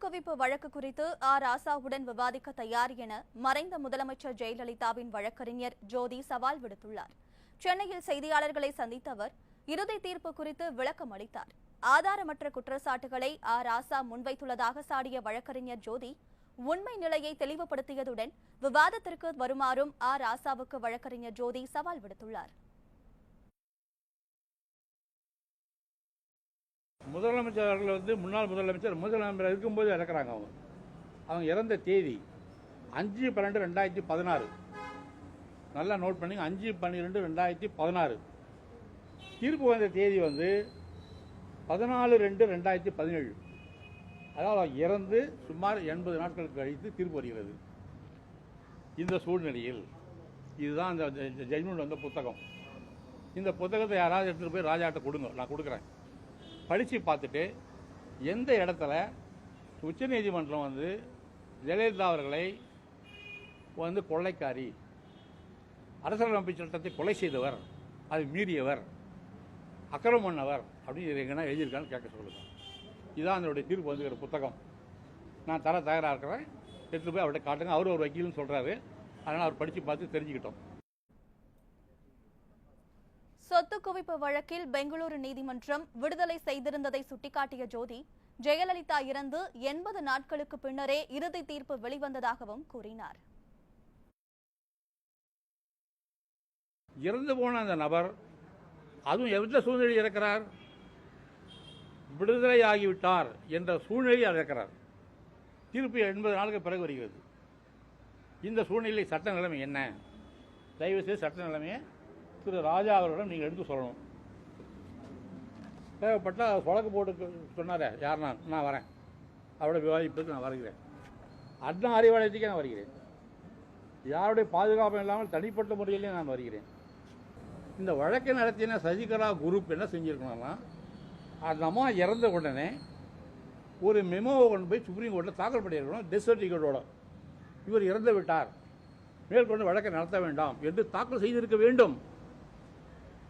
குவிப்பு வழக்கு குறித்து ராசாவுடன் விவாதிக்க தயார் என மறைந்த முதலமைச்சர் ஜெயலலிதாவின் வழக்கறிஞர் ஜோதி சவால் விடுத்துள்ளார். சென்னையில் செய்தியாளர்களை சந்தித்த அவர் இறுதி தீர்ப்பு குறித்து விளக்கம் அளித்தார். ஆதாரமற்ற குற்றச்சாட்டுகளை ராசா முன்வைத்துள்ளதாக சாடிய வழக்கறிஞர் ஜோதி உண்மை நிலையை தெளிவுபடுத்தியதுடன் விவாதத்திற்கு வருமாறும் ராசாவுக்கு வழக்கறிஞர் ஜோதி சவால் விடுத்துள்ளார். முதலமைச்சர் அவர்கள் முன்னாள் முதலமைச்சர் இருக்கும்போது இறக்குறாங்க. அவங்க இறந்த தேதி 5/12/2016. நல்லா நோட் பண்ணி 5/12/2016. தீர்ப்பு வந்த தேதி 14/2/2017. அதாவது இறந்து சுமார் 80 நாட்களுக்கு கழித்து தீர்ப்பு வருகிறது. இந்த சூழ்நிலையில் இதுதான் இந்த ஜட்ஜ்மெண்ட் வந்த புத்தகம். இந்த புத்தகத்தை யாராவது எடுத்துகிட்டு போய் ராஜாட்ட கொடுங்க, நான் கொடுக்குறேன். படித்து பார்த்துட்டு எந்த இடத்துல உச்சநீதிமன்றம் ஜெயலலிதா அவர்களை கொள்ளைக்காரி, அரசியலமைப்பு சட்டத்தை கொலை செய்தவர், அதை மீறியவர், அக்கிரமம் பண்ணவர் அப்படின்னு எங்கன்னா எழுதியிருக்கான்னு கேட்க சொல்லுங்க. இதுதான் அதனுடைய தீர்ப்பு வந்துக்கிற புத்தகம். நான் தர தயாராக இருக்கிறேன், எடுத்துகிட்டு போய் அவர்கிட்ட காட்டுங்க. அவர் ஒரு வக்கீல்னு சொல்கிறாரு, அதனால் அவர் படித்து பார்த்து தெரிஞ்சுக்கிட்டோம். சொத்து குவிப்பு வழக்கில் பெங்களூரு நீதிமன்றம் விடுதலை செய்திருந்ததை சுட்டிக்காட்டிய ஜோதி ஜெயலலிதா இறந்து 80 நாட்களுக்கு பின்னரே இறுதி தீர்ப்பு வெளிவந்ததாகவும் கூறினார். இறந்து போன அந்த நபர் அதுவும் எந்த சூழ்நிலையில் இருக்கிறார்? விடுதலை ஆகிவிட்டார் என்ற சூழ்நிலையில் இருக்கிறார். தீர்ப்பு 80 நாளுக்கு பிறகு வருகிறது. இந்த சூழ்நிலை சட்ட நிலைமை என்ன? தயவுசெய்து சட்ட நிலைமையை திரு ராஜா அவர்களிடம் நீங்கள் எடுத்து சொல்லணும். தேவைப்பட்டால் சொலக்கு போட்டு சொன்னார், யார் நான் வரேன், அவருடைய விவாதிப்பதற்கு நான் வருகிறேன். அண்ணா அறிவாலயத்துக்கே நான் வருகிறேன். யாருடைய பாதுகாப்பும் இல்லாமல் தனிப்பட்ட முறையிலே நான் வருகிறேன். இந்த வழக்கை நடத்தின சசிகலா குரூப் என்ன செஞ்சுருக்கணும்னா, அந்த அம்மா இறந்த உடனே ஒரு மெமோவை கொண்டு போய் சுப்ரீம் கோர்ட்டில் தாக்கல் பண்ணியிருக்கணும். டெத் சர்டிஃபிகேட்டோட இவர் இறந்து விட்டார், மேற்கொண்டு வழக்கை நடத்த வேண்டாம் என்று தாக்கல் செய்திருக்க வேண்டும்.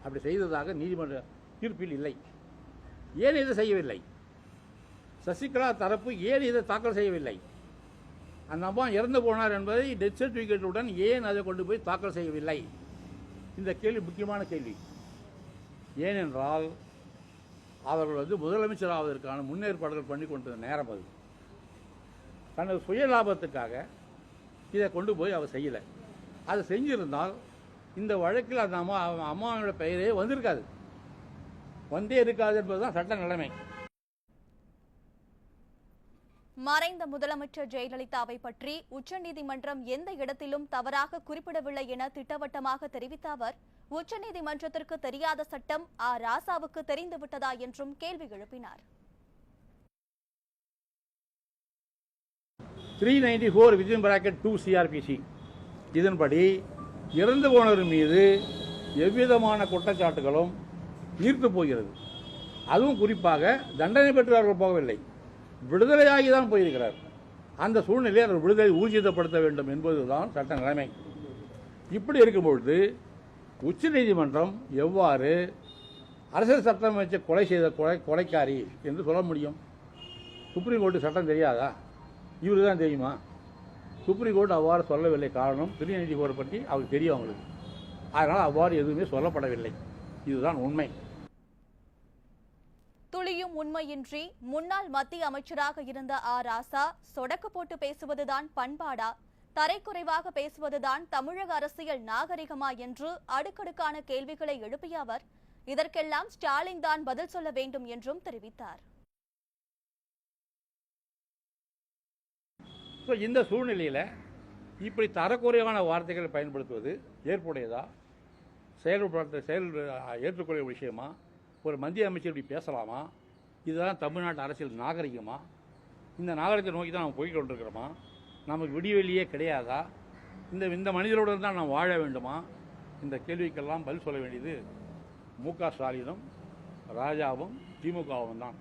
அப்படி செய்ததாக நீதிமன்ற தீர்ப்பில் இல்லை. ஏன் இதை செய்யவில்லை? சசிகலா தரப்பு ஏன் இதை தாக்கல் செய்யவில்லை? அந்த அம்மா இறந்து போனார் என்பதை டெத் சர்டிஃபிகேட்டுடன் ஏன் அதை கொண்டு போய் தாக்கல் செய்யவில்லை? இந்த கேள்வி முக்கியமான கேள்வி. ஏனென்றால் அவர்கள் முதலமைச்சர் ஆவதற்கான முன்னேற்பாடுகள் பண்ணி கொண்டிருந்த நேரம் அது. தனது சுய லாபத்துக்காக இதை கொண்டு போய் அவர் செய்யலை. அதை செஞ்சிருந்தால் இந்த வழக்கில் அந்த அம்மாவோட பெயரே வந்திருக்காது, வந்தே இருக்காது என்பதுதான் சட்ட நிலைமை. மறைந்த முதலமைச்சர் ஜெயலலிதாவை பற்றி உச்சநீதிமன்றம் எந்த இடத்திலும் தவறாக குறிப்பிடவில்லை என திட்டவட்டமாக தெரிவித்த அவர் உச்சநீதிமன்றத்திற்கு தெரியாத சட்டம் ராசாவுக்கு தெரிந்துவிட்டதா என்றும் கேள்வி எழுப்பினார். 394(2) CRPC இதன்படி இறந்து போனவர் மீது எவ்விதமான குற்றச்சாட்டுகளும் நீர்த்து போகிறது. அதுவும் குறிப்பாக தண்டனை பெற்றவர்கள் போகவில்லை, விடுதலையாகி தான் போயிருக்கிறார். அந்த சூழ்நிலையை அவர் விடுதலை ஊர்ஜிதப்படுத்த வேண்டும் என்பதுதான் சட்ட நிலைமை. இப்படி இருக்கும்பொழுது உச்சநீதிமன்றம் எவ்வாறு அரசியல் சட்டம் வச்சு கொலை செய்த கொலைக்காரி என்று சொல்ல முடியும்? சுப்ரீம் கோர்ட்டு சட்டம் தெரியாதா? இவரு தான் தெரியுமா? சுப்ரீம் கோர்ட் அவ்வாறு சொல்லவில்லை. காரணம், 394 பற்றி அவருக்கு தெரியும் அவங்களுக்கு. அதனால் அவ்வாறு எதுவுமே சொல்லப்படவில்லை. இதுதான் உண்மை. துளியும் உண்மையின்றி முன்னாள் மத்திய அமைச்சராக இருந்த ராசா சொடக்கு போட்டு பேசுவதுதான் பண்பாடா, தரைக்குறைவாக பேசுவதுதான் தமிழக அரசியல் நாகரிகமா என்று அடுக்கடுக்கான கேள்விகளை எழுப்பிய அவர் இதற்கெல்லாம் ஸ்டாலின் தான் பதில் சொல்ல வேண்டும் என்றும் தெரிவித்தார். இந்த சூழ்நிலையில் இப்படி தரக்குறைவான வார்த்தைகளை பயன்படுத்துவது ஏற்புடையதா? ஏற்றுக்கொள்ள விஷயமா? ஒரு மத்திய அமைச்சர் இப்படி பேசலாமா? இதுதான் தமிழ்நாட்டு அரசியல் நாகரிகமா? இந்த நாகரிகத்தை நோக்கி தான் நம்ம போய்கிட்டு கொண்டிருக்கிறோமா? நமக்கு விடிவெளியே கிடையாதா? இந்த மனிதருடன் தான் நாம் வாழ வேண்டுமா? இந்த கேள்விக்கெல்லாம் பதில் சொல்ல வேண்டியது மு க ஸ்டாலினும் ராஜாவும் திமுகவும் தான்.